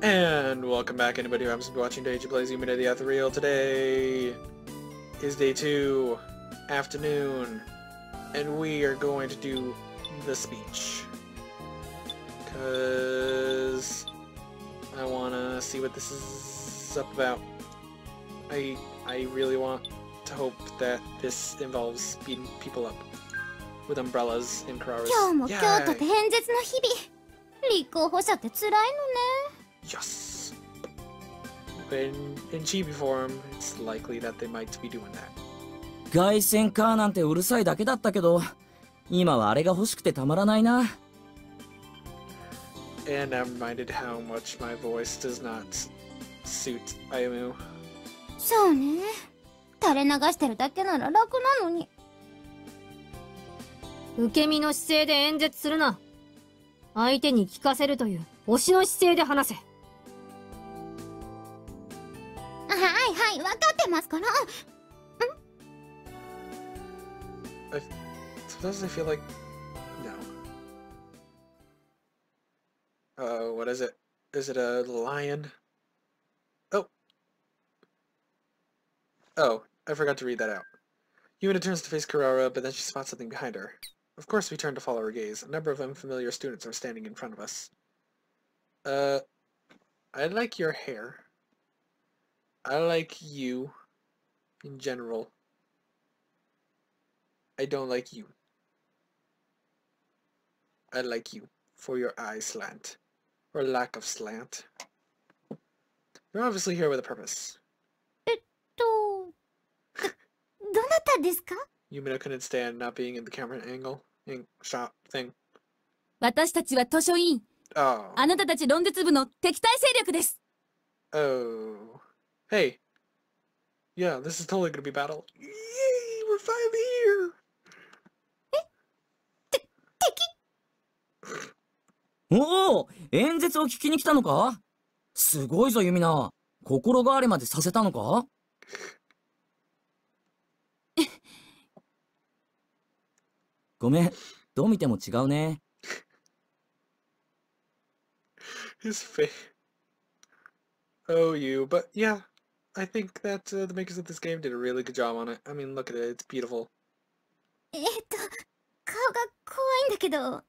And welcome back, anybody who happens to be watching today. Plays Yumina the Ethereal. Today is day 2, afternoon, and we are going to do the speech. Cause I wanna see what this is up about. I really want to hope that this involves beating people up with umbrellas in Kararas. 今日も京都で演説の日々。立候補者って辛いのね。Yes. But in chibi form, it's likely that they might be doing that. 凱旋かなんてうるさいだけだったけど、今はあれが欲しくてたまらないな。And I'm reminded how much my voice does not suit Ayumu. そうね。垂れ流してるだけなら楽なのに。受け身の姿勢で演説するな。相手に聞かせるという推しの姿勢で話せ。はいはい、分かってますから。Sometimes I feel like no. What is it? Is it a lion? Oh, I forgot to read that out. Yumina turns to face Karara, but then she spots something behind her. Of course we turn to follow her gaze. A number of unfamiliar students are standing in front of us. I like your hair. I like you in general. I don't like you. I like you for your eye slant. Or lack of slant. You're obviously here with a purpose. どなたですか? Yumina couldn't stand not being in the camera angle. Shot thing. 私たちは図書委員。Oh. あなたたち論説部の敵対勢力です。Oh. Hey. Yeah, this is totally gonna be battle. Yay! We're finally here! おお、演説を聞きに来たのか？すごいぞ、ユミナ。心変わりまでさせたのか？ごめん、どう見ても違うね。His face. Oh, you. But yeah, I think that the makers of this game did a really good job on it. I mean, look at it. It's beautiful. 顔が怖いんだけど、なん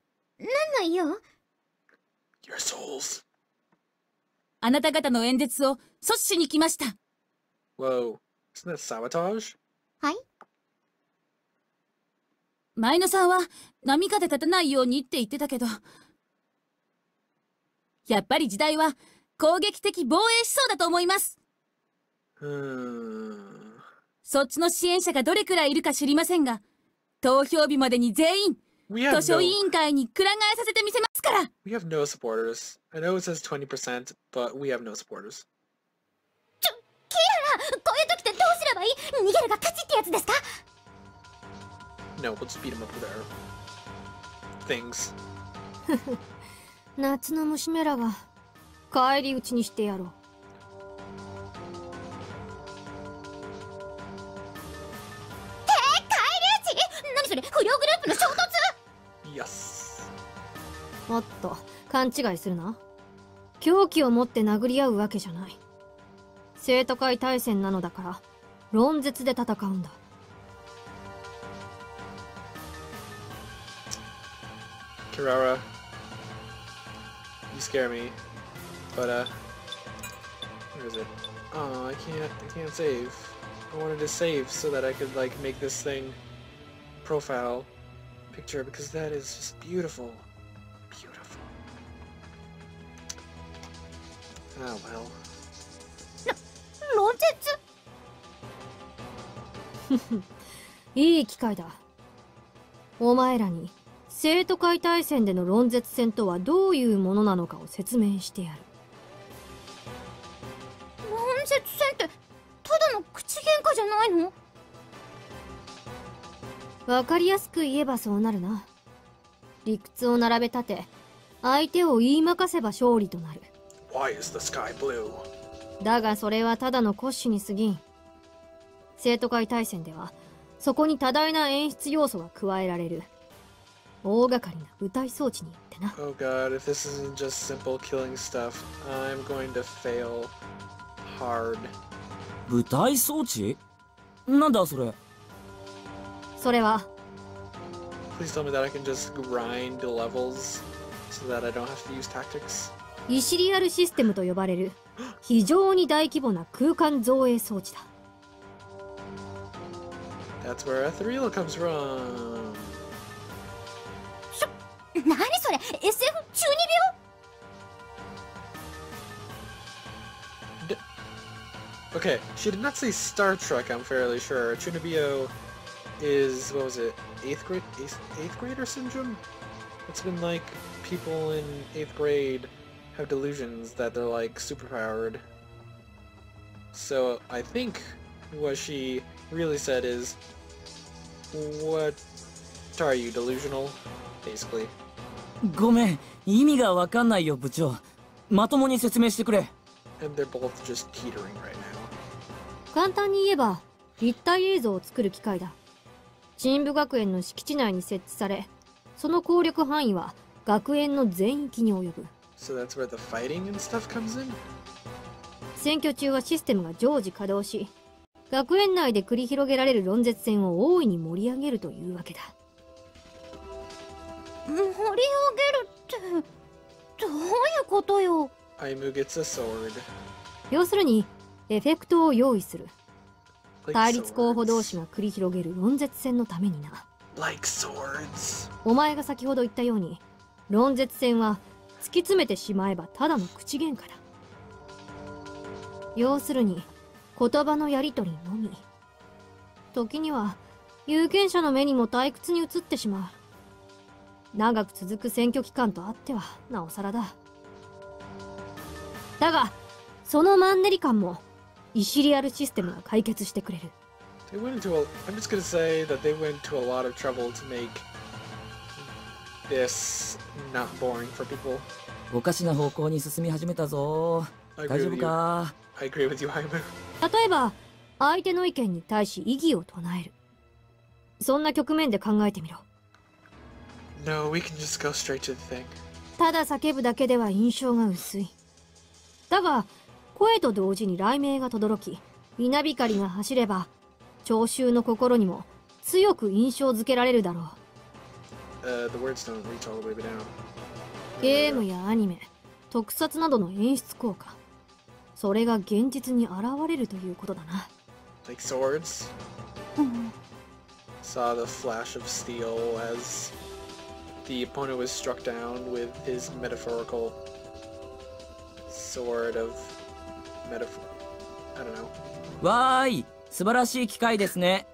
の用? Your souls. あなた方の演説を阻止しに来ました。Whoa. Isn't that sabotage? はい。前野さんは波風立たないようにって言ってたけど、やっぱり時代は攻撃的防衛しそうだと思います。そっちの支援者がどれくらいいるか知りませんが、投票日までに全員図書委員会にくら替えさせてみせますから。We have no supporters. I know it says 20%, but we have no supporters. キララ、こういう時ってどうすればいい？逃げるが勝ちってやつですか? No, we'll just beat him up with our things. 夏の娘らが帰り討ちにしてやろう。帰り討ち？何それ、不良グループの衝突？ Yes. おっと、勘違いするな。凶器を持って殴り合うわけじゃない。生徒会対戦なのだから論説で戦うんだ。Karara, you scare me, but where is it? Oh, I can't save. I wanted to save so that I could like make this thing profile picture because that is just beautiful, beautiful. Oh well. 論説? いい機会だ。お前らに生徒会対戦での論説戦とはどういうものなのかを説明してやる。論説戦ってただの口喧嘩じゃないの? わかりやすく言えばそうなるな。理屈を並べ立て、相手を言いまかせば勝利となる。Why is the sky blue? だがそれはただの骨子に過ぎん。生徒会対戦ではそこに多大な演出要素が加えられる。大掛かりな舞台装置によってってな。 Oh god, if this isn't just simple killing stuff, I'm going to fail hard. 舞台装置なんだそれ。それは Please tell me that I can just grind levels so that I don't have to use tactics. イシリアルシステムと呼ばれる非常に大規模な空間造影装置だ。 That's where Ethereal comes from. 何それ SF 中二 Okay, she did not say Star Trek, I'm fairly sure. Chunibyo is, what was it, 8th grader syndrome? It's been like people in 8th grade have delusions that they're like superpowered. So I think what she really said is, what are you, delusional? Basically. ごめん、意味がわかんないよ部長。まともに説明してくれ。 And they're both just teetering right now. 簡単に言えば立体映像を作る機械だ。陳部学園の敷地内に設置され、その効力範囲は学園の全域に及ぶ。 So that's where the fighting and stuff comes in? 選挙中はシステムが常時稼働し、学園内で繰り広げられる論絶戦を大いに盛り上げるというわけだ。盛り上げるってどういうことよ。 Aimu gets a sword. 要するにエフェクトを用意する。 Like 対立候補同 swords. 士が繰り広げる論絶戦のためにな。 Like swords. お前が先ほど言ったように、論絶戦は突き詰めてしまえばただの口喧嘩だ。要するに言葉のやり取りのみ。時には有権者の目にも退屈に映ってしまう。長く続く選挙期間とあってはなおさらだ。だがそのマンネリ感もイシリアルシステムが解決してくれる。 They went into I'm just gonna say that they went to a lot of trouble to make this not boring for people. おかしな方向に進み始めたぞ。 I 大 agree 丈 with 夫 you. か。 I agree with you, Aimu. 例えば相手の意見に対し異議を唱える。そんな局面で考えてみろ。 No, we can just go straight to the thing. ただ叫ぶだけでは印象が薄い。だが声と同時に雷鳴が轟き、稲光が走れば聴衆の心にも強く印象づけられるだろう。 The words don't reach all the way down. ゲームやアニメ、特撮などの演出効果、それが現実に現れるということだな。 Like swords. Saw the flash of steel as the opponent was struck down with his metaphorical sword of metaphor. I don't know. わーい、素晴らしい機会ですね。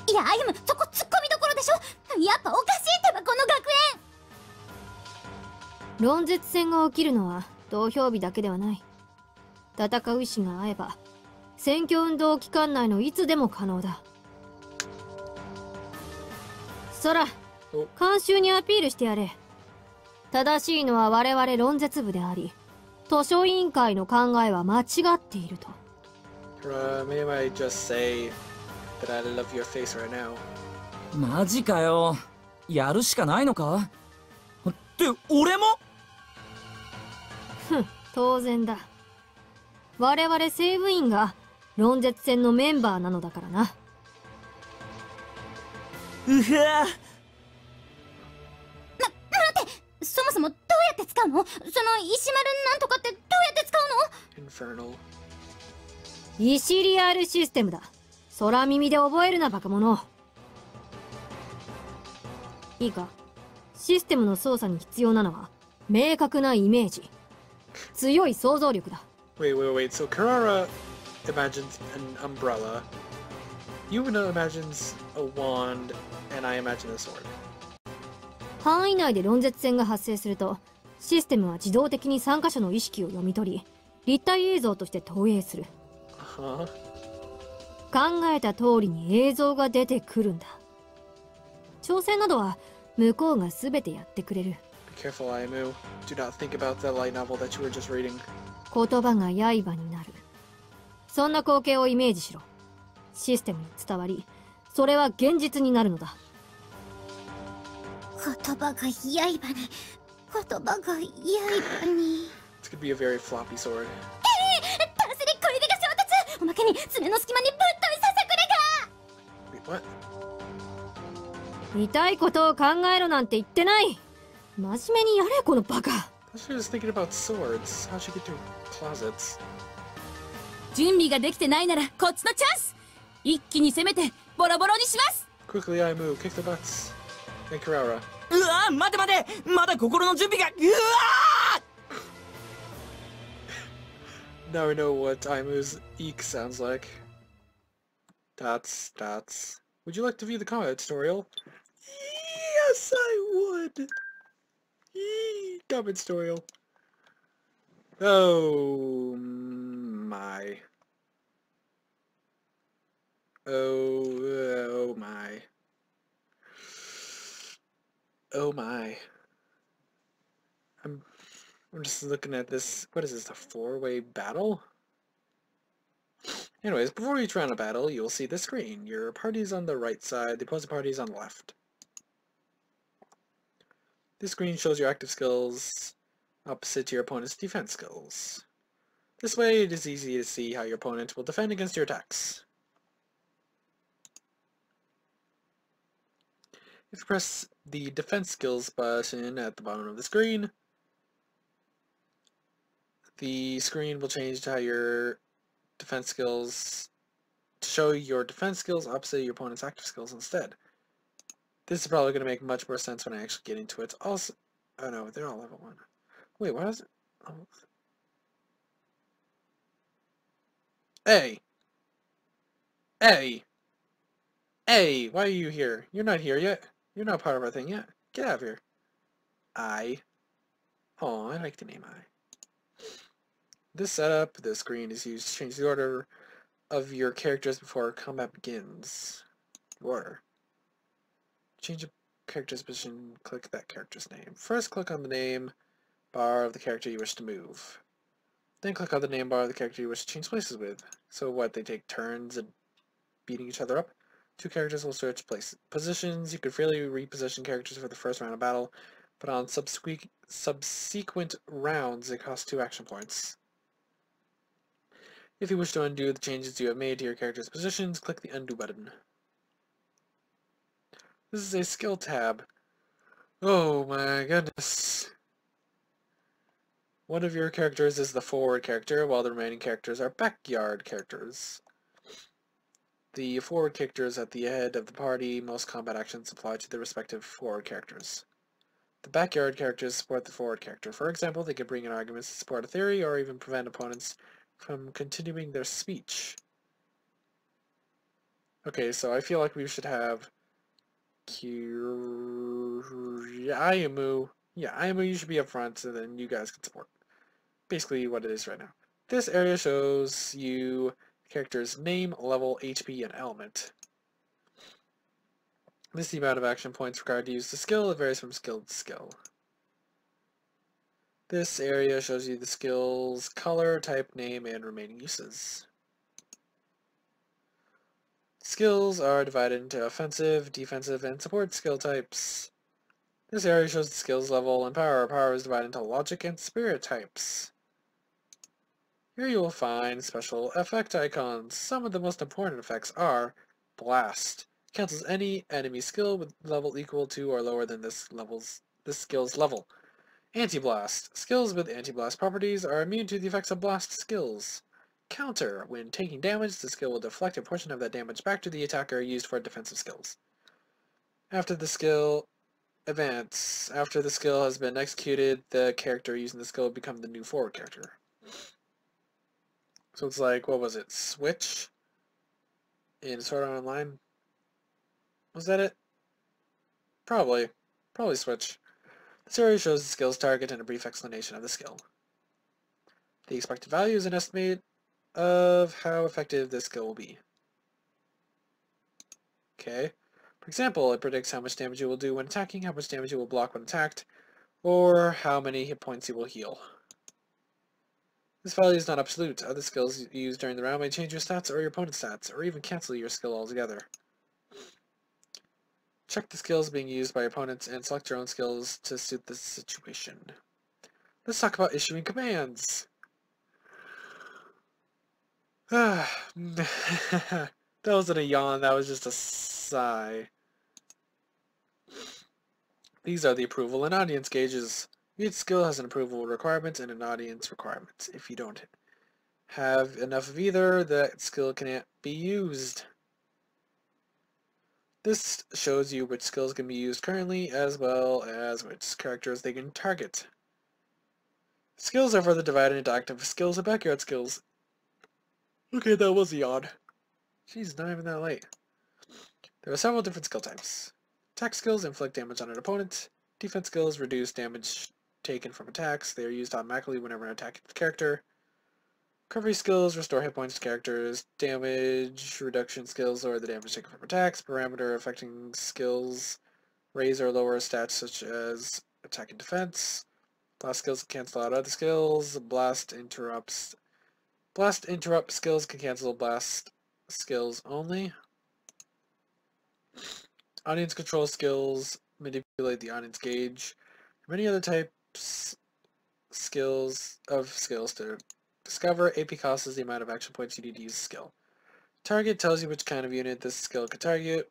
いや歩む、そこツッコミどころでしょ。やっぱおかしいってばこの学園。論絶戦が起きるのは投票日だけではない。戦う意志が合えば選挙運動期間内のいつでも可能だ。そら監修にアピールしてやれ。正しいのは我々論絶部であり、図書委員会の考えは間違っていると。May I just say that I love your face right now? マジかよ。やるしかないのか。って俺も。ふん、当然だ。我々政務員が論絶戦のメンバーなのだからな。うわ。待って、そもそもどうやって使うの？その石丸なんとかってどうやって使うの？ Infernal. イシリアルシステムだ。空耳で覚えるなバカ者。いいか、システムの操作に必要なのは明確なイメージ、強い想像力だ。 Wait. So Karara imagines an umbrella. Yumina imagines a wand, and I imagine a sword. 範囲内で論絶戦が発生すると、システムは自動的に参加者の意識を読み取り、立体映像として投影する。Huh? 考えた通りに映像が出てくるんだ。調整などは向こうが全てやってくれる。 Be careful, Aimu. Do not think about the light novel that you were just reading. 言葉が刃になる。そんな光景をイメージしろ。システムに伝わり、それは現実になるのだ。言葉が刃に、言葉が刃に。 It's gonna be a very floppy sword. タンスで小指が衝突。おまけに爪の隙間にぶっといささくれが。 Wait, what? 痛いことを考えろなんて言ってない。真面目にやれこのバカ。She was thinking about swords. How'd she get through closets? 準備ができてないならこっちのチャンス。一気に攻めてボロボロにします。 Quickly, I move. Kick the butts. And Carrara. うわ待て待て、まだ心の準備が。うわ Now I know what Aimu's eek sounds like. Dots. Would you like to view the combat tutorial? Yes, I would. Combat tutorial. Oh my. Oh my. Oh my. I'm just looking at this. What is this? A four-way battle? Anyways, before each round of battle, you will see the screen. Your party's on the right side, the opposing party is on the left. This screen shows your active skills opposite to your opponent's defense skills. This way, it is easy to see how your opponent will defend against your attacks. If you press the defense skills button at the bottom of the screen will change to how your defense skills, to show your defense skills opposite your opponent's active skills instead. This is probably going to make much more sense when I actually get into it. Also, oh no, they're all level 1. Wait, what is it? Oh. Hey! Hey, why are you here? You're not here yet. You're not part of our thing yet. Get out of here. I. Oh, I like the name I. This setup, the screen is used to change the order of your characters before combat begins. Order. Change a character's position, click that character's name. First, click on the name bar of the character you wish to move. Then click on the name bar of the character you wish to change places with. So what, they take turns at beating each other up? Two characters will switch positions. You could freely reposition characters for the first round of battle, but on subsequent rounds it costs 2 action points. If you wish to undo the changes you have made to your character's positions, click the undo button. This is a skill tab. Oh my goodness. One of your characters is the forward character, while the remaining characters are backyard characters. The forward character is at the head of the party. Most combat actions apply to the respective forward characters. The backyard characters support the forward character. For example, they can bring in arguments to support a theory or even prevent opponents from continuing their speech. Okay, so I feel like we should have Ayumu. Yeah, Ayumu, you should be up front, and then you guys can support. Basically what it is right now. This area shows you the character's name, level, HP, and element. This is the amount of action points required to use the skill. It varies from skill to skill. This area shows you the skill's color, type, name, and remaining uses. Skills are divided into offensive, defensive, and support skill types. This area shows the skills level and power. Power is divided into logic and spirit types. Here you will find special effect icons. Some of the most important effects are Blast. Cancels any enemy skill with level equal to or lower than this skill's level. Anti-Blast. Skills with anti-blast properties are immune to the effects of blast skills. Counter. When taking damage, the skill will deflect a portion of that damage back to the attacker used for defensive skills. After the skill, Advance. After the skill has been executed, the character using the skill will become the new forward character. So it's like, what was it? Switch? In Sword Art Online? Was that it? Probably. Probably Switch. This area shows the skill's target and a brief explanation of the skill. The expected value is an estimate of how effective this skill will be. Okay. For example, it predicts how much damage you will do when attacking, how much damage you will block when attacked, or how many hit points you will heal. This value is not absolute. Other skills used during the round may change your stats or your opponent's stats, or even cancel your skill altogether. Check the skills being used by opponents and select your own skills to suit the situation. Let's talk about issuing commands. That wasn't a yawn, that was just a sigh. These are the approval and audience gauges. Each skill has an approval requirement and an audience requirement. If you don't have enough of either, that skill can't be used. This shows you which skills can be used currently, as well as which characters they can target. Skills are further divided into active skills and backyard skills. Okay, that was a yawn. Jeez, not even that late. There are several different skill types. Attack skills inflict damage on an opponent. Defense skills reduce damage taken from attacks. They are used automatically whenever an attack hits the character. Recovery skills restore hit points to characters. Damage reduction skills lower the damage taken from attacks. Parameter affecting skills raise or lower stats such as attack and defense. Blast skills can cancel out other skills. Blast interrupt skills can cancel blast skills only. Audience control skills manipulate the audience gauge. Many other types skills to discover. AP cost is the amount of action points you need to use a skill. Target tells you which kind of unit this skill can target.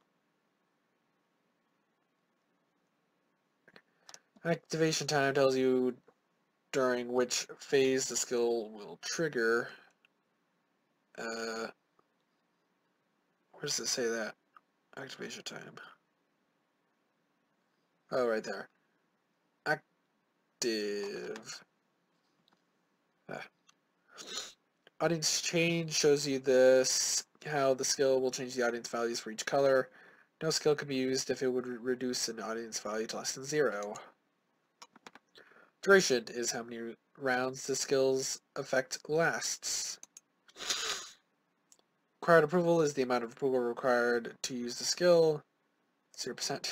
Activation time tells you during which phase the skill will trigger. Where does it say that? Activation time. Oh, right there. Active. Audience change shows you how the skill will change the audience values for each color. No skill can be used if it would reduce an audience value to less than 0. Duration is how many rounds the skill's effect lasts. Required approval is the amount of approval required to use the skill. 0%.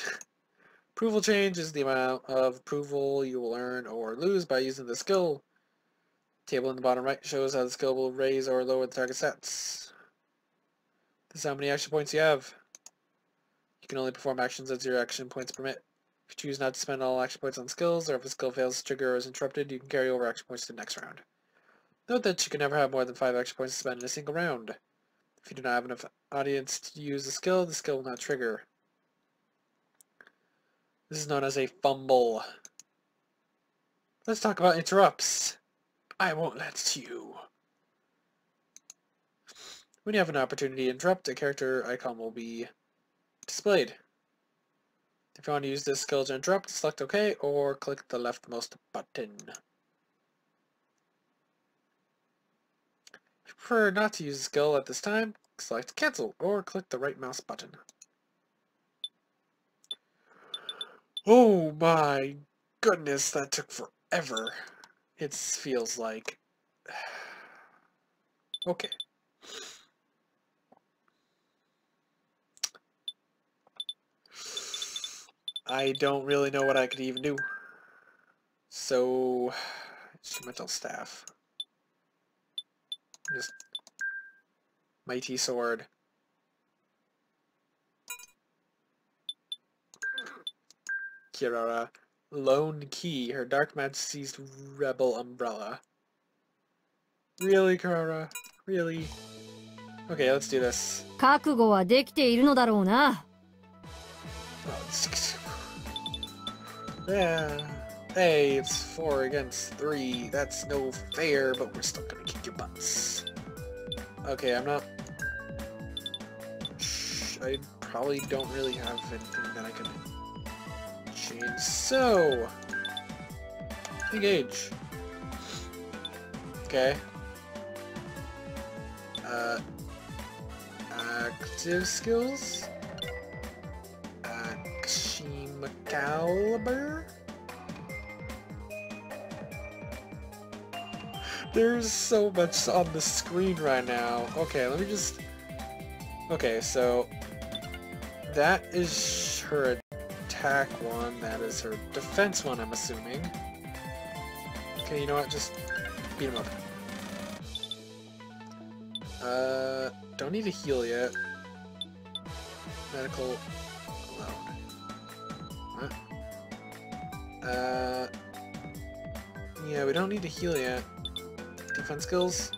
Approval change is the amount of approval you will earn or lose by using the skill. Table in the bottom right shows how the skill will raise or lower the target stats. This is how many action points you have. You can only perform actions that 0 action points permit. If you choose not to spend all action points on skills, or if a skill fails to trigger or is interrupted, you can carry over action points to the next round. Note that you can never have more than 5 action points to spend in a single round. If you do not have enough audience to use the skill will not trigger. This is known as a fumble. Let's talk about interrupts. I won't let you. When you have an opportunity to interrupt, a character icon will be displayed. If you want to use this skill to interrupt, select OK or click the leftmost button. If you prefer not to use the skill at this time, select Cancel or click the right mouse button. Oh my goodness, that took forever. It feels like... Okay. I don't really know what I could even do. So... Instrumental staff. Just... Mighty sword. Kirara. Lone Key, her Dark Majesty's Rebel Umbrella. Really, Kirara? Really? Okay, let's do this. 覚悟はできているのだろうな。Yeah. Hey, it's 4 against 3. That's no fair, but we're still gonna kick your butts. Okay, I'm not... I probably don't really have anything that I can... change. So, engage. Okay. Active skills. Akshima Caliber. There's so much on the screen right now. Okay, let me just... Okay, so... That is her attack one, that is her defense one, I'm assuming. Okay, you know what, just beat him up. Don't need to heal yet. Medical alone. Yeah, we don't need to heal yet. Defense skills.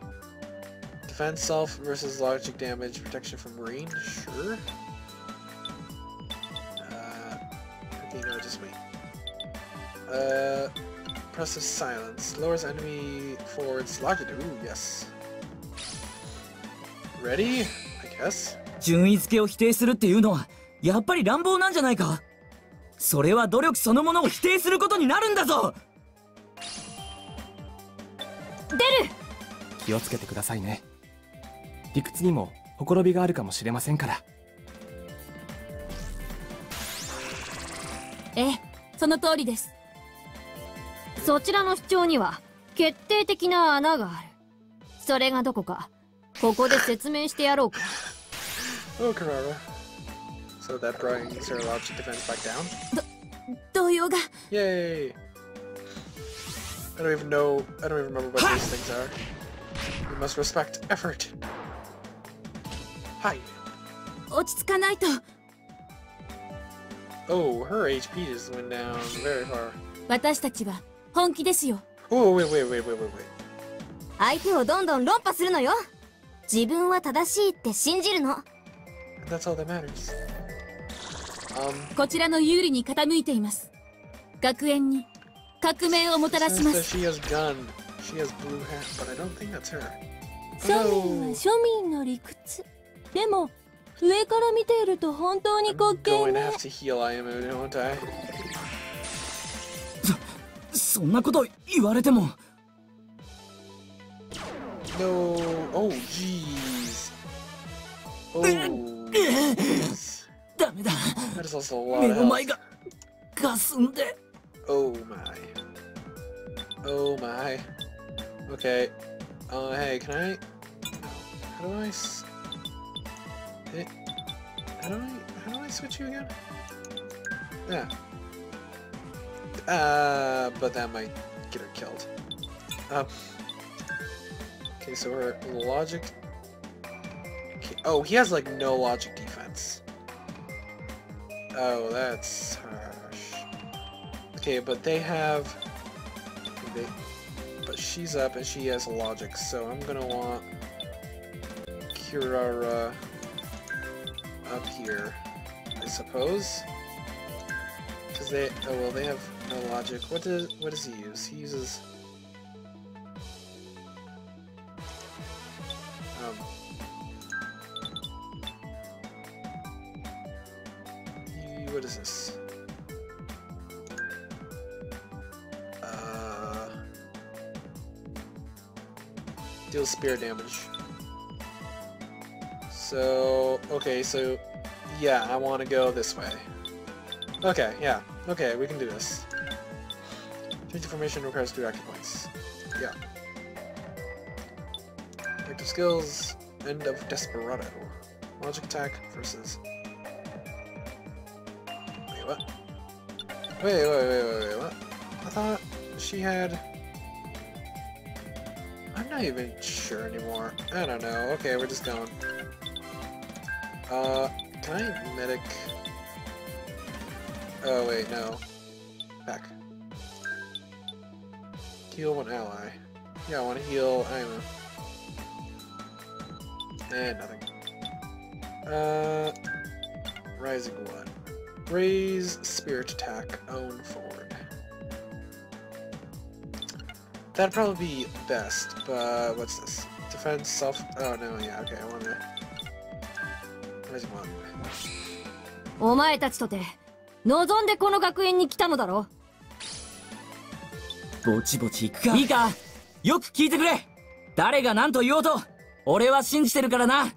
Defense self versus logic damage, protection from rain, sure. Okay, no, just wait. Impressive silence. Lowers enemy forwards logic. Ooh, yes. Ready? I guess. 順位付けを否定するっていうのはやっぱり乱暴なんじゃないか。それは努力そのものを否定することになるんだぞ。出る。気をつけてくださいね。理屈にもほころびがあるかもしれませんから。ええ、その通りです。そちらの主張には決定的な穴がある。それがどこかここで説明してやろうか。Oh, Carrara. So that brings her logic defense back down? 動揺が。Yay! I don't even remember what these things are. We must respect effort. Hi. 落ち着かないと。Oh, her HP just went down very far. 私たちは本気ですよ。Oh, wait. 相手をどんどん論破するのよ。自分は正しいって信じるの。That's all that matters. こちらの有利に傾いています。学園に革命をもたらしま Says that す。 she has gun. She has blue hat, but I don't think that's her. 庶民は庶民の理屈。でも上から見ていると本当に滑 I'm 稽 going to ね。 have to heal Ayamu, don't I? そんなこと言われても。No. Oh, jeez. Oh. Jeez. ダメだ。 That is also a lot 目 of の health. 前が霞んで。Oh my. Oh my. Okay. Hey, can I? How do I? How do I switch you again? Yeah. But that might get her killed. Okay, so her logic. Okay. Oh, he has like no logic defense. Oh, that's harsh. Okay, but they have. But she's up and she has logic, so I'm gonna want Kirara up here, I suppose. Cause they they have no logic. What does he use? He uses what is this? Deals spear damage. So, okay, so, yeah, I want to go this way. Okay, yeah, okay, we can do this. Change formation requires 2 active points. Yeah. Active skills, End of Desperado. Logic attack versus... Wait, what? Wait, what? I thought she had... I'm not even sure anymore. I don't know. Okay, we're just going. Can I medic? Oh wait, no. Back. Heal one ally. Yeah, I want to heal Aimu. And nothing. Rising one. Raise spirit attack, own forward. That'd probably be best, but what's this? Defense, self... Oh no, yeah, okay, I wanna... Rising one. お前たちとて望んでこの学園に来たのだろ。ぼちぼち行くか。いいか、よく聞いてくれ。誰が何と言おうと俺は信じてるからな。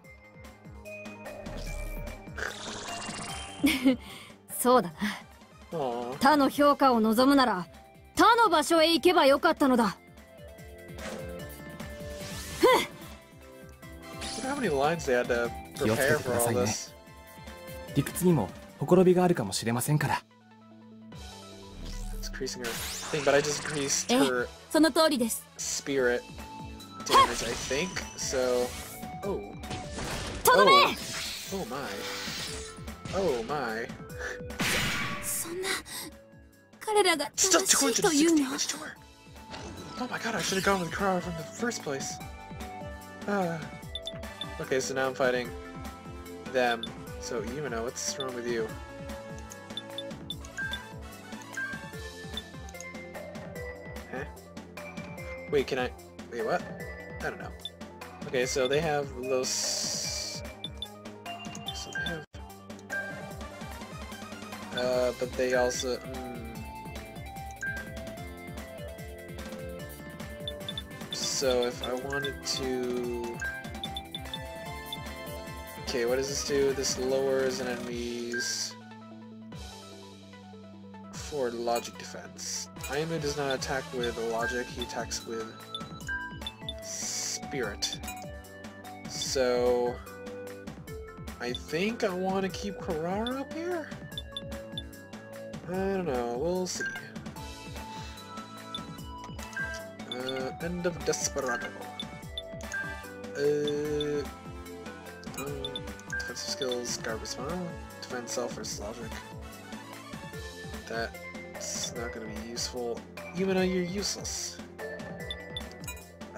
そうだな。他の評価を望むなら他の場所へ行けばよかったのだ。How many lines they had to 気をつけて prepare く for ださ all いね。 this? 理屈にもほころびがあるかもしれませんから。 It's increasing her thing, but I just increased ええ、 her その通りです。 spirit damage, I think. So, oh, とどめ。 oh my, oh my. そんな彼らが Still 正しいというの。 damage to her. Oh my god, I should have gone with Kurara from the first place. Okay, so now I'm fighting them. So, Yumina, what's wrong with you? Huh? Wait, can I... Wait, what? I don't know. Okay, so they have those... So they have... but they also... So if I wanted to... Okay, what does this do? This lowers an enemy's... for logic defense. Ayumu does not attack with logic, he attacks with spirit. So I think I want to keep Kurara up here? I don't know, we'll see. End of Desperado. Defensive skills, garbage smile. Defend self versus logic. That's not gonna be useful. Yumina, you're useless.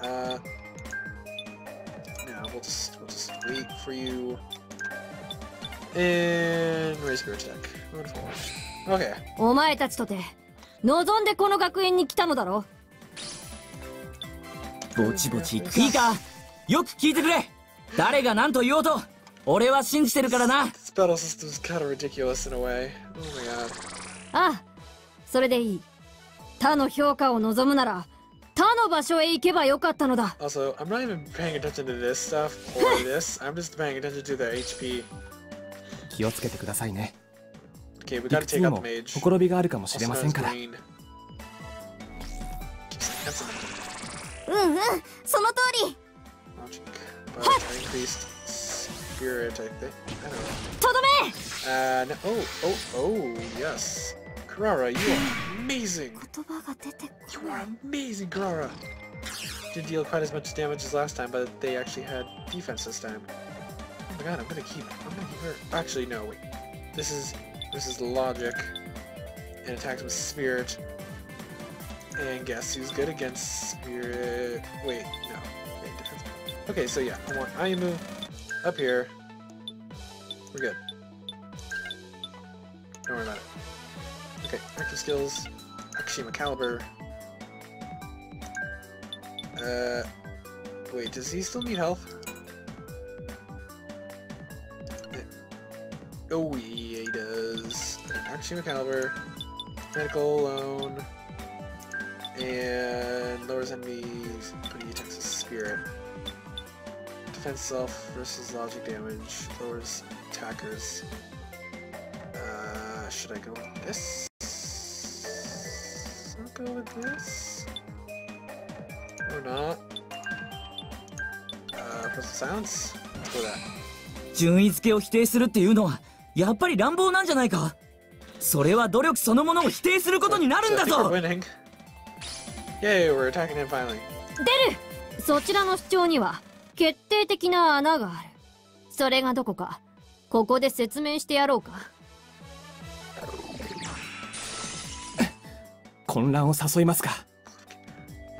Yeah, we'll just wait for you. And raise your attack. Wonderful. Okay. お前たちとて望んでこの学園に来たのだろ。ぼちぼちいいか、よく聞いてくれ。誰が何と言おうと俺は信じてるからな。 This battle system is kind of ridiculous in a way. Oh my god. ああ、それでいい。他の評価を望むなら他の場所へ行けばよかったのだ。 Also, I'm not even paying attention to this stuff or this. I'm just paying attention to the HP. 気をつけてくださいね。 Okay, we 理 gotta 屈 take に out も the mage. ほころびがあるかもしれ Also ま known せん as から。 green. うんうん、その通り。 Logic, but I increased spirit, I think. I don't know. とどめ。No, oh, yes. Kurara, you are amazing. 言葉が出てこ You な are い。 amazing, Kurara. Didn't deal quite as much damage as last time, but they actually had defense this time. Oh my god, I'm gonna keep her. Actually, no, wait. This is logic, and attacks with spirit. And guess who's good against spirit? Wait, no. Wait, defense. Okay, so yeah, I want Ayumu up here. We're good. Don't worry about it. Okay, active skills. Akashima Caliber. Wait, does he still need health? Oh, yeah, he does. Akashima Caliber. Medical alone. And lowers enemies, but he attacks with spirit. Defense self versus logic damage. Lowers attackers. Should I go with this? I'll go with this. Or not. Press silence? Let's go with that. 順位付けを否定するっていうのはやっぱり乱暴なんじゃないか。それは努力そのものを否定することになるんだ So I ぞ。 think we're winning. Yay, we're attacking him finally. 出る。そちらの主張には決定的な穴がある。それがどこかここで説明してやろうか。混乱を誘いますか。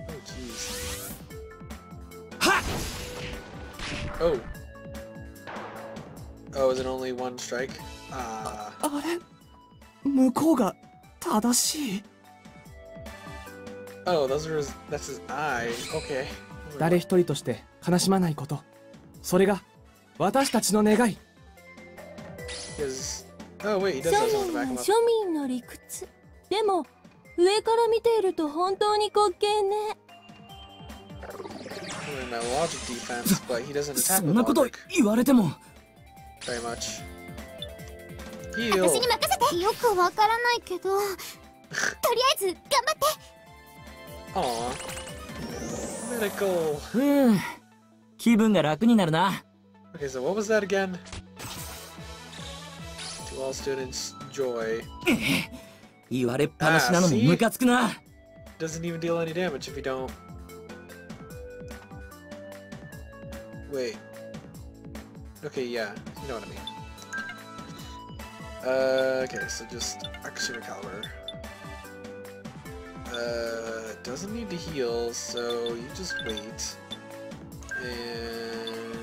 Oh, jeez. はっ。 Oh. Oh, is it only one strike? あれ、向こうが正しい。 Oh, that's his eye. Okay. 誰一人として悲しまないこと、それが私たちの願い。 Oh wait, he does 庶 have someone to 民 back は him up. 庶民の理屈。でも上から見ていると本当に滑稽ね。 I'm in my logic defense, but he doesn't attack そ with んなこと logic 言われても。 very much. 私 Heal. に任せて。よくわからないけど、とりあえず頑張って。 Aw. Medical. うん。気分が楽になるな。 Okay, so what was that again? To all students, joy. 言われっぱなしなのもムカつくな。 Doesn't even deal any damage if you don't. Wait. Okay, yeah, you know what I mean. Okay, so just Akashima Caliber. Doesn't need to heal, so you just wait. And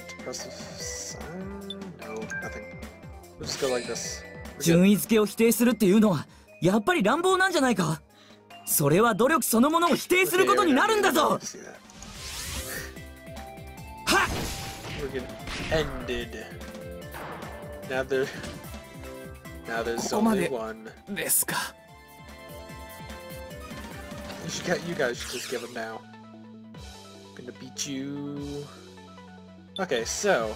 depressive sign? No, nothing. We'll just go like this. 順位付けを否定するっていうのはやっぱり乱暴なんじゃないか。それは努力そのものを否定することになるんだぞ。はっ We're getting ended. Now there's only one. ですか。You guys should just give him now. Gonna beat you. Okay, so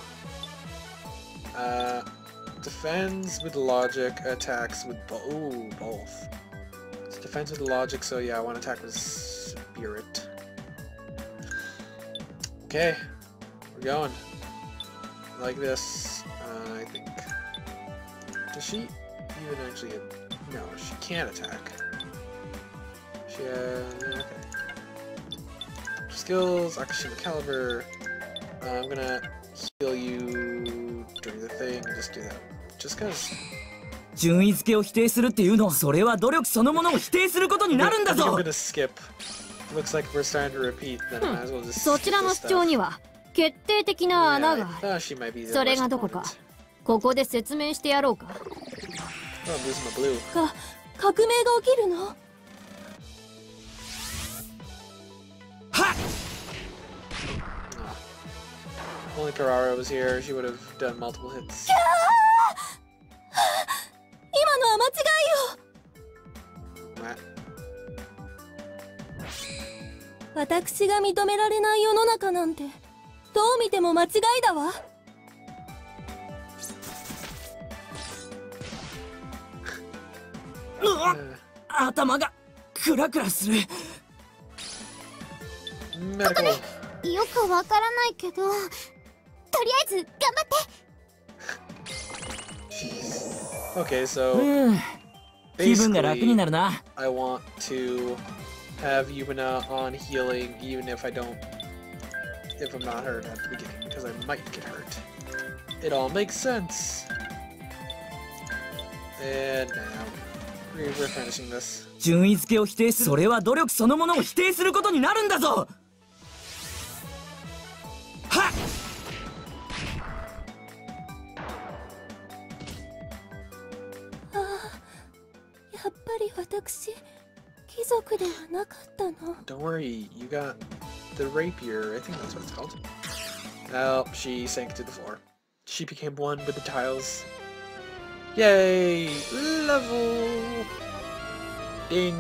defends with logic, attacks with both. So defends with logic, so yeah, I want to attack with spirit. Okay, we're going. Like this, I think. Does she even actually... No, she can't attack. She okay. Skills, Akashima Caliber. I'm gonna heal you during the thing and just do that. Just cause. 順位付けを否定するっていうのはそれは努力そのものを否定することになるんだぞ。I'm gonna skip. Looks like we're starting to repeat. Then I might as well just. そちらの主張には決定的な穴がある。それがどこかここで説明してやろうか。革命が起きるの？はっ Only Carrara was here, she would have done multiple hits. 今のは間違いよ。私が認められない世の中なんてどう見ても間違いだわ。頭がクラクラする。ここね、よくわからないけど、とりあえず頑張って。Okay, so 気分が楽になるな。I want to have Yumina on healing, even if I'm not hurt at the beginning, because I might get hurt. It all makes sense. And now we're finishing this. 順位付けを否定する。それは努力そのものを否定することになるんだぞ。はっやっぱり私貴族ではなかったの。 Don't worry, you got the rapier. I think that's what it's called. Oh, she sank to the floor. She became one with the tiles. Yay! Level! Ding!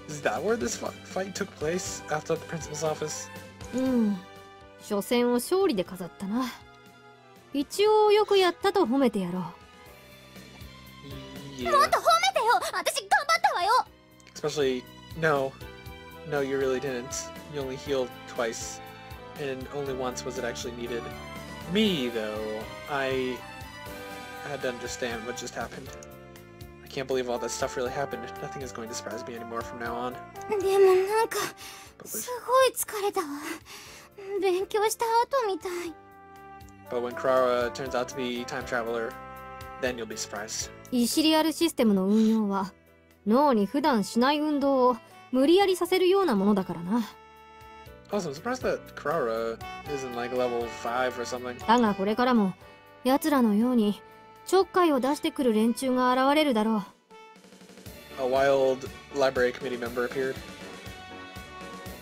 Is that where this fight took place? After the principal's office? 初戦を勝利で飾ったな。一応よくやったと褒めてやろう。Yeah. もっと褒めてよ。私頑張ったわよ。 Especially, no, you really didn't. You only healed twice, and only once was it actually needed. Me, though, I had to understand what just happened. I can't believe all that stuff really happened. Nothing is going to surprise me anymore from now on. でもなんかすごい疲れたわ。勉強した後みたい。But when Krara turns out to be time traveler, then you'll be surprised. イシリアルシステムの運用は脳に普段しない運動を無理やりさせるようなものだからな。Also, I'm surprised that Krara isn't like level 5 or something. だがこれからも奴らのようにちょっかいを出してくる連中が現れるだろう。A wild library committee member appeared.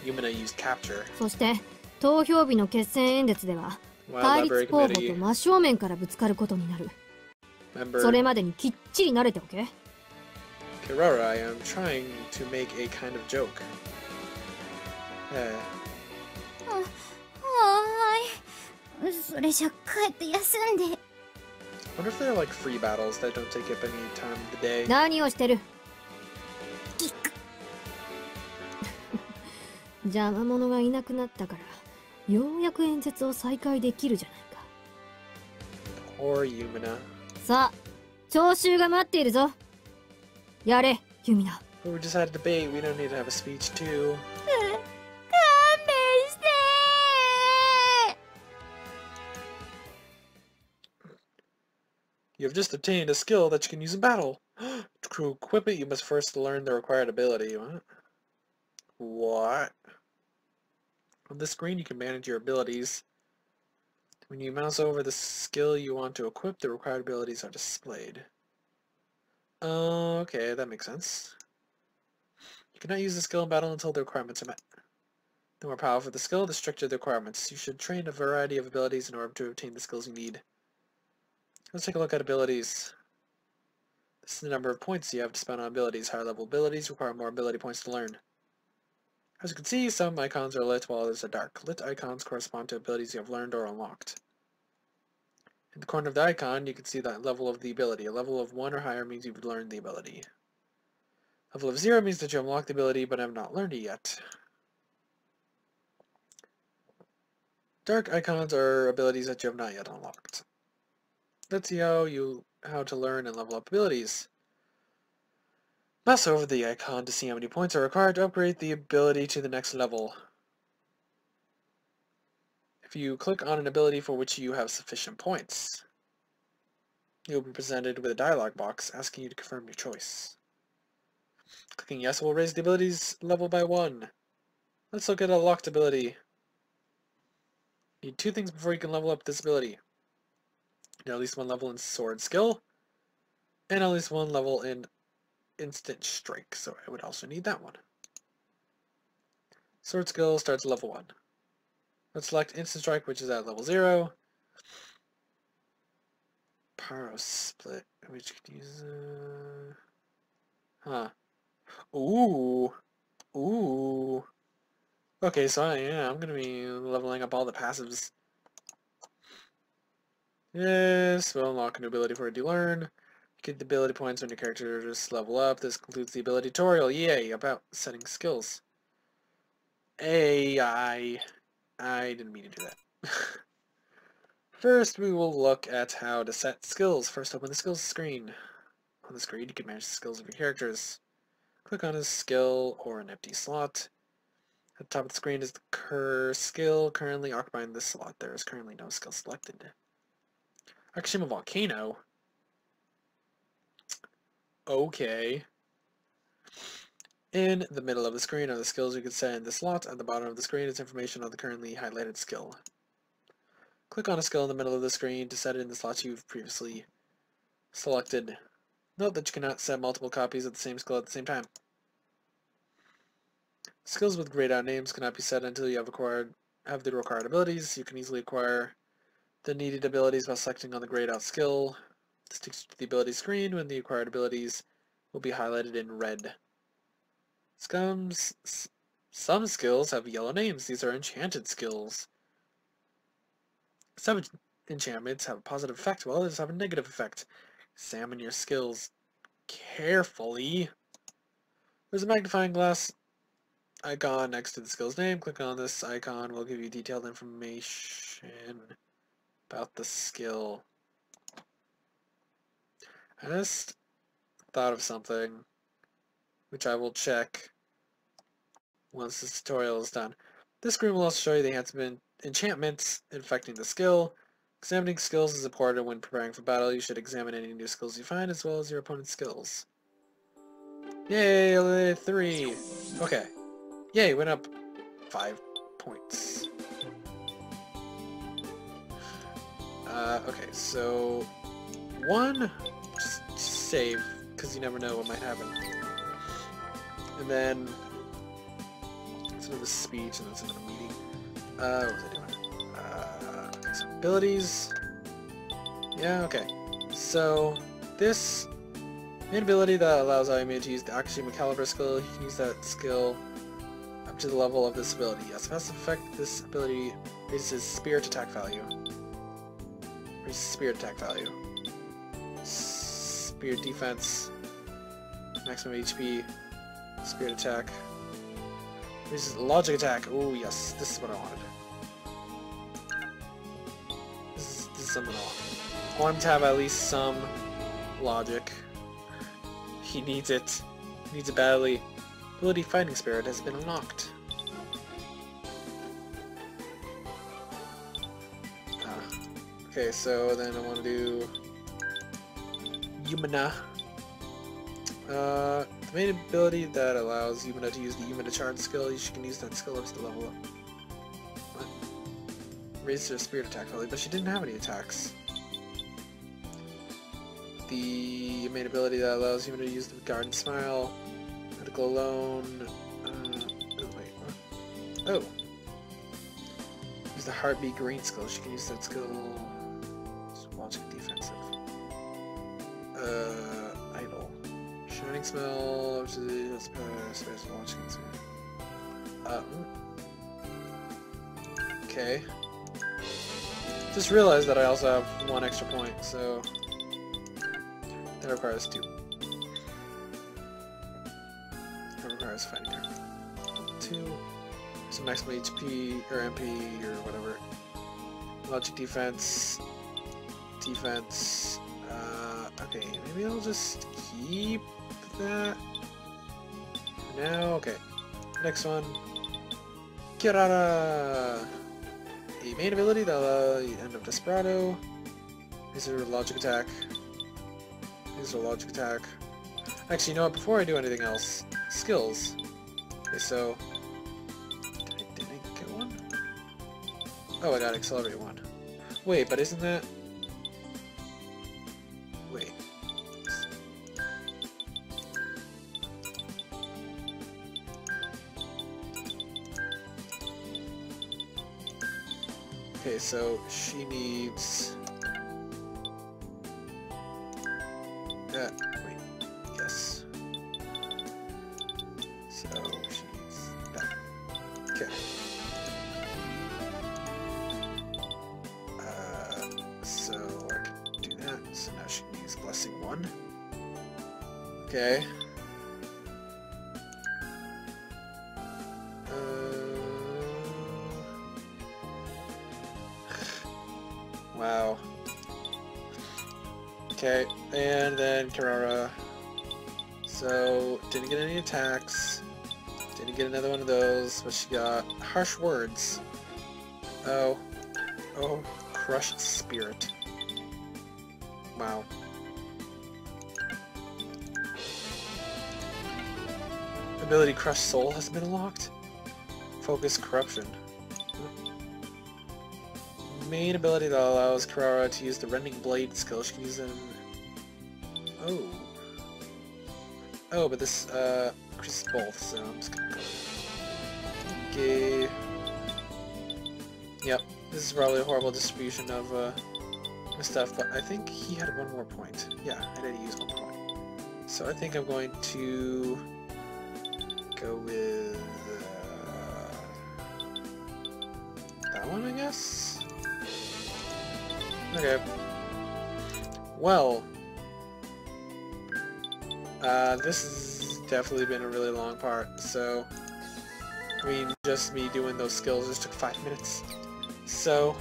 Yumina used capture. そして投票日の決戦演説では対立候補と真正面からぶつかることになる。それまでにきっちり慣れておけ。Kirara, I am trying to make a kind of joke. はーい。それじゃ帰って休んで。I wonder if there are like free battles that don't take up any time of the day. 何をしてる？邪魔者がいなくなったからようやく演説を再開できるじゃないか。Or Yumina. さあ、聴衆が待っているぞ。やれ、ユミナ。 We just had a debate. We don't need to have a speech too. 勘弁して You have just obtained a skill that you can use in battle. To equip it, you must first learn the required ability. What? On this screen, you can manage your abilities. When you mouse over the skill you want to equip, the required abilities are displayed. Okay, that makes sense. You cannot use the skill in battle until the requirements are met. The more powerful the skill, the stricter the requirements. You should train a variety of abilities in order to obtain the skills you need. Let's take a look at abilities. This is the number of points you have to spend on abilities. Higher level abilities require more ability points to learn. As you can see, some icons are lit while others are dark. Lit icons correspond to abilities you have learned or unlocked. In the corner of the icon, you can see the level of the ability. A level of 1 or higher means you've learned the ability. Level of 0 means that you unlocked the ability but have not learned it yet. Dark icons are abilities that you have not yet unlocked. Let's see how to learn and level up abilities. Mouse over the icon to see how many points are required to upgrade the ability to the next level. If you click on an ability for which you have sufficient points, you'll be presented with a dialog box asking you to confirm your choice. Clicking yes will raise the ability's level by 1. Let's look at a locked ability. You need 2 things before you can level up this ability. You need at least 1 level in sword skill, and at least 1 level in instant strike, so I would also need that one. Sword skill starts at level 1. Let's select instant strike, which is at level 0. Pyro split, which could use Ooh. Okay, so I'm gonna be leveling up all the passives. Yes, will unlock a new ability for it to learn. Get the ability points when your character just level up. This concludes the ability tutorial. Yay, about setting skills. I didn't mean to do that. First, we will look at how to set skills. First, open the skills screen. On the screen, you can manage the skills of your characters. Click on a skill or an empty slot. At the top of the screen is the skill currently occupying this slot. There is currently no skill selected. Akashima Volcano? Okay. In the middle of the screen are the skills you can set in the slot. At the bottom of the screen is information on the currently highlighted skill. Click on a skill in the middle of the screen to set it in the slot you've previously selected. Note that you cannot set multiple copies of the same skill at the same time. Skills with grayed out names cannot be set until you have the required abilities. You can easily acquire the needed abilities by selecting on the grayed out skill. This takes you to the ability screen when the acquired abilities will be highlighted in red. Some skills have yellow names. These are enchanted skills. Some enchantments have a positive effect, while others have a negative effect. Examine your skills carefully. There's a magnifying glass icon next to the skill's name. Click on this icon. Will give you detailed information about the skill. I just thought of something, which I will check once this tutorial is done. This screen will also show you the enchantments affecting the skill. Examining skills is important when preparing for battle. You should examine any new skills you find as well as your opponent's skills. Yay, 3. Okay. Yay, went up 5 points. Okay, so 1, just save, because you never know what might happen. And then it's another speech, and that's another meeting. What was I doing? Okay, so abilities. Yeah, okay. So this main ability that allows Yumina to use the Akashima Caliber skill, you can use that skill up to the level of this ability. As a passive effect, this ability raises spirit attack value. Spirit defense, maximum HP, spirit attack. Raises logic attack. Oh yes, this is what I wanted. This is something I want. I want him to have at least some logic. He needs it. He needs it badly. Ability Fighting Spirit has been unlocked. Okay, so then I want to do Yumina. The main ability that allows Yumina to use the Yumina charge skill, she can use that skill up to the level up. What? Raised her spirit attack value, but she didn't have any attacks. The main ability that allows Yumina to use the Garden Smile, Medical Alone. Oh, wait, what? Oh! Use the Heartbeat Green skill, she can use that skill. Logic defensive. Idle. Shining Smell, which is space launching. Okay. Just realized that I also have 1 extra point, so that requires 2. That requires fighting her. 2. So maximum HP or MP or whatever. Logic defense. Defense. Okay, maybe I'll just keep that for now. Okay, next one. Kirara! A main ability that end of Desperado. These are logic attack. These are logic attack. Actually, you know what? Before I do anything else, skills. Okay, so did I get one? Oh, I got Accelerate 1. Wait, but isn't that? Wait. Okay, so she needs... wait. Yes. So she needs that. Okay. So I can do that. So now she can use Blessing 1. Okay. Wow. Okay, and then Kirara. So, didn't get any attacks. Didn't get another one of those, but she got Harsh Words. Oh. Oh, Crushed Spirit. Wow. Ability Crushed Soul has been unlocked. Focus Corruption. Main ability that allows Kirara to use the Rending Blade skill. She can use it in... Oh. Oh, but this, increases both, so I'm just gonna go... Okay... Yep, this is probably a horrible distribution of, my stuff, but I think he had 1 more point. Yeah, I did use 1 point. So I think I'm going to... go with... that one, I guess? Okay. Well, this has definitely been a really long part, so, I mean, just me doing those skills just took 5 minutes. So,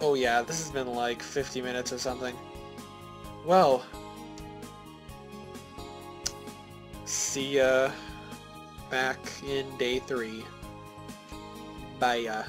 oh yeah, this has been like 50 minutes or something. Well, see ya back in day 3. Bye ya.